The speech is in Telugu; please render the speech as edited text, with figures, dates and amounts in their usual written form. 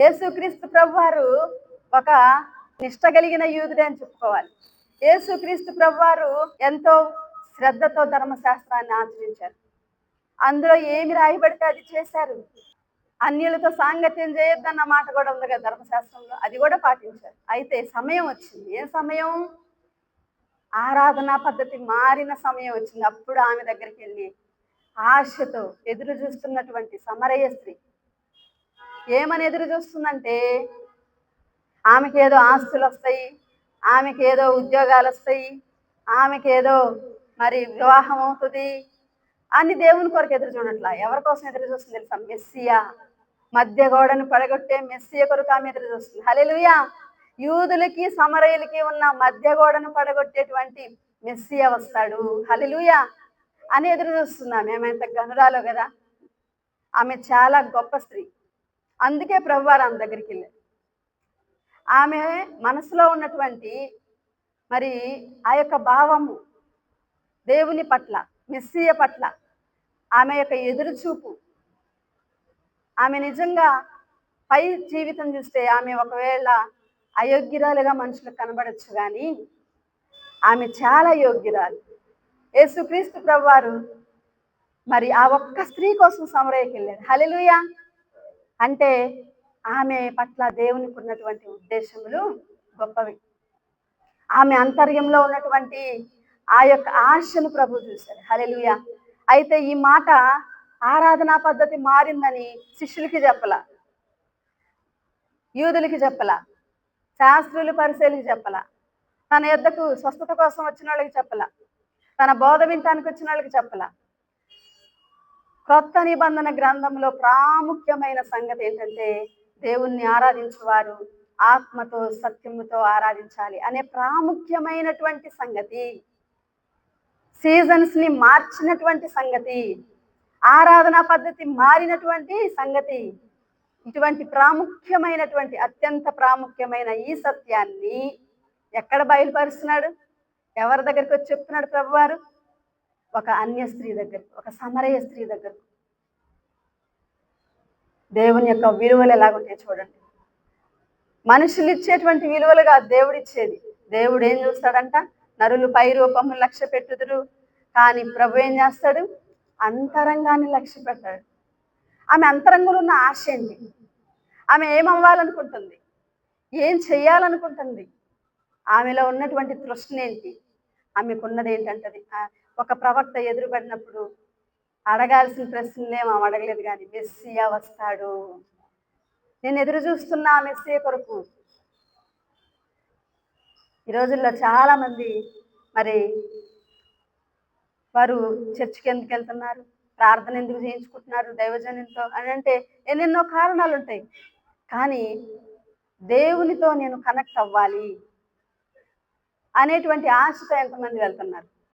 యేసుక్రీస్తు ప్రభువారు ఒక నిష్ట కలిగిన యూదుడే అని చెప్పుకోవాలి. యేసుక్రీస్తు ప్రభువారు ఎంతో శ్రద్ధతో ధర్మశాస్త్రాన్ని ఆచరించారు. అందులో ఏమి రాయబడితే అది చేశారు. అన్యులతో సాంగత్యం చేయొద్దన్న మాట కూడా ఉంది కదా ధర్మశాస్త్రంలో, అది కూడా పాటించారు. అయితే సమయం వచ్చింది. ఏ సమయం? ఆరాధనా పద్ధతి మారిన సమయం వచ్చింది. అప్పుడు ఆమె దగ్గరికి వెళ్ళి ఆశతో ఎదురు చూస్తున్నటువంటి సమరయ స్త్రీ ఏమని ఎదురు చూస్తుందంటే, ఆమెకేదో ఆస్తులు వస్తాయి, ఆమెకేదో ఉద్యోగాలు వస్తాయి, ఆమెకేదో మరి వివాహం అవుతుంది అని దేవుని కొరకు ఎదురు చూడట్లా. ఎవరి కోసం ఎదురు చూస్తుంది తెలుసా? మెస్సియా, మధ్య గోడను పడగొట్టే మెస్సియ కొరకు ఆమె ఎదురు చూస్తుంది. హల్లెలూయా! యూదులకి సమరయులకి ఉన్న మధ్య గోడను పడగొట్టేటువంటి మెస్సియా వస్తాడు, హల్లెలూయా అని ఎదురు చూస్తున్నాం. ఆమె ఎంత గనురాలో కదా, ఆమె చాలా గొప్ప స్త్రీ. అందుకే ప్రభువారు ఆమె దగ్గరికి వెళ్ళారు. ఆమె మనసులో ఉన్నటువంటి మరి ఆ యొక్క భావము దేవుని పట్ల, మెస్సియ పట్ల ఆమె యొక్క ఎదురు చూపు, ఆమె నిజంగా పై జీవితం చూస్తే ఆమె ఒకవేళ అయోగ్యురాలుగా మనుషులకు కనబడచ్చు, కానీ ఆమె చాలా యోగ్యురాలు. యేసుక్రీస్తు ప్రభువారు మరి ఆ ఒక్క స్త్రీ కోసం సమరయకి వెళ్ళారు. హల్లెలూయా! అంటే ఆమె పట్ల దేవునికి ఉన్నటువంటి ఉద్దేశములు గొప్పవి. ఆమె అంతర్యంలో ఉన్నటువంటి ఆ యొక్క ఆశను ప్రభు చూశారు. హల్లెలూయా! అయితే ఈ మాట ఆరాధనా పద్ధతి మారిందని శిష్యులకి చెప్పలా, యూదులకి చెప్పలా, శాస్త్రులు పరిశీలికి చెప్పలా, తన యొద్దకు స్వస్థత కోసం వచ్చిన వాళ్ళకి చెప్పలా, తన బోధ వింటానికి వచ్చిన వాళ్ళకి చెప్పలా. క్రొత్త నిబంధన గ్రంథంలో ప్రాముఖ్యమైన సంగతి ఏంటంటే, దేవుణ్ణి ఆరాధించువారు ఆత్మతో సత్యముతో ఆరాధించాలి అనే ప్రాముఖ్యమైనటువంటి సంగతి, సీజన్స్ ని మార్చినటువంటి సంగతి, ఆరాధనా పద్ధతి మారినటువంటి సంగతి. ఇటువంటి ప్రాముఖ్యమైనటువంటి అత్యంత ప్రాముఖ్యమైన ఈ సత్యాన్ని ఎక్కడ బయలుపరుస్తున్నాడు? ఎవరి దగ్గరికి వచ్చి చెప్తున్నాడు ప్రభువారు? ఒక అన్య స్త్రీ దగ్గర, ఒక సమరయ స్త్రీ దగ్గర. దేవుని యొక్క విలువలు ఎలాగుంటాయి చూడండి. మనుషులు ఇచ్చేటువంటి విలువలు కాదు దేవుడు ఇచ్చేది. దేవుడు ఏం చూస్తాడంట? నరులు పై రూపము లక్ష్య పెట్టుదురు, కానీ ప్రభు ఏం చేస్తాడు? అంతరంగాన్ని లక్ష్య పెడతాడు. ఆమె అంతరంగంలో ఉన్న ఆశ ఏంటి? ఆమె ఏమవ్వాలనుకుంటుంది? ఏం చెయ్యాలనుకుంటుంది? ఆమెలో ఉన్నటువంటి తృష్ణ ఏంటి? ఆమెకున్నది ఏంటంటది? ఒక ప్రవక్త ఎదురుపడినప్పుడు అడగాల్సిన ప్రశ్నలేం ఆమె అడగలేదు, కానీ మెస్సియా వస్తాడు, నేను ఎదురు చూస్తున్నా ఆ మెస్సియా కొరకు. ఈ రోజుల్లో చాలా మంది మరి వారు చర్చికి ఎందుకు వెళ్తున్నారు, ప్రార్థన ఎందుకు చేయించుకుంటున్నారు దైవజనంతో అని అంటే ఎన్నెన్నో కారణాలు ఉంటాయి. కానీ దేవునితో నేను కనెక్ట్ అవ్వాలి అనేటువంటి ఆశతో ఎంతమంది వెళ్తున్నారు?